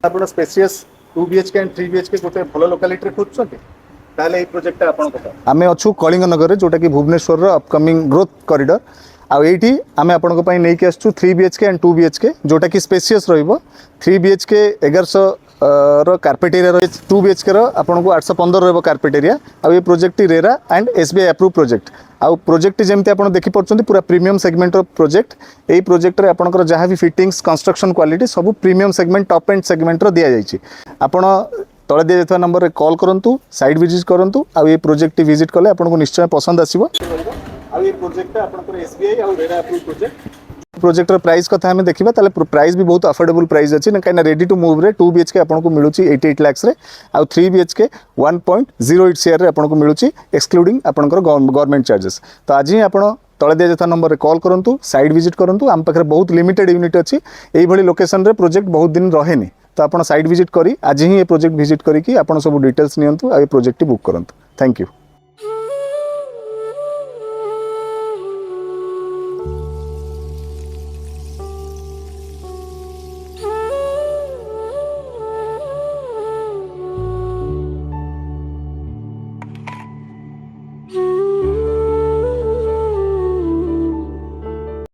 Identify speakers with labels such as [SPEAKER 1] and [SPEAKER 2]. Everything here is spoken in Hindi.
[SPEAKER 1] ଆପଣ ସ୍ପେସିୟସ୍ 2 BHK एंड 3 BHK गोटे भल लोकालिटी खोजुଛନ୍ତି ताले ए प्रोजेक्ट आपण को आमे अछु कलिंग नगर जोटा कि भुवनेश्वर रो अपकमिंग ग्रोथ कॉरिडोर आ एठी आमे आपण को पई नै के आछू 3 BHK एंड 2 BHK जोटा कि स्पेसियस रहइबो 3 BHK 1100 रो कार्पेट एरिया रही 2 BHK रो आपण को 815 रहइबो कार्पेट एरिया आ ये project RERA and SBI approve project आ प्रोजेक्ट जेमते आपण देखि परछन पूरा प्रीमियम सेगमेंट रो प्रोजेक्ट एई प्रोजेक्ट रे आपनकर जहां भी फिटिंग्स कंस्ट्रक्शन क्वालिटी सब premium segment top end segment रो दिया जायछि आपण तले दिया जायथवा नंबर रे कॉल करंतु साइट विजिट करंतु आ ये प्रोजेक्ट विजिट कले आपन को निश्चय पसंद आसीबो आ ये प्रोजेक्ट आपनकर SBI आ रेरा अप्रूव प्रोजेक्ट प्राइस कथा हमें देखिबा ताले प्राइस भी बहुत अफोर्डेबल प्राइस अछि ना काइना रेडी टू मूव रे 2 BHK आपन को मिलुची 88 लाख रे आ 3 BHK 1.08 शेयर रे आपन को मिलुची एक्सक्लूडिंग आपनकर गवर्नमेंट चार्जेस तो आज ही आपन तले दिया जाता नंबर रे कॉल करंतु साइट विजिट करंतु आम पाखरे बहुत लिमिटेड यूनिट अछि एई भली लोकेशन रे प्रोजेक्ट बहुत दिन रहेनी तो आपन साइट विजिट करी आज ही ये प्रोजेक्ट विजिट करी कि आपन सब डिटेल्स नियंतु आ ये प्रोजेक्ट बुक करंतु थैंक यू।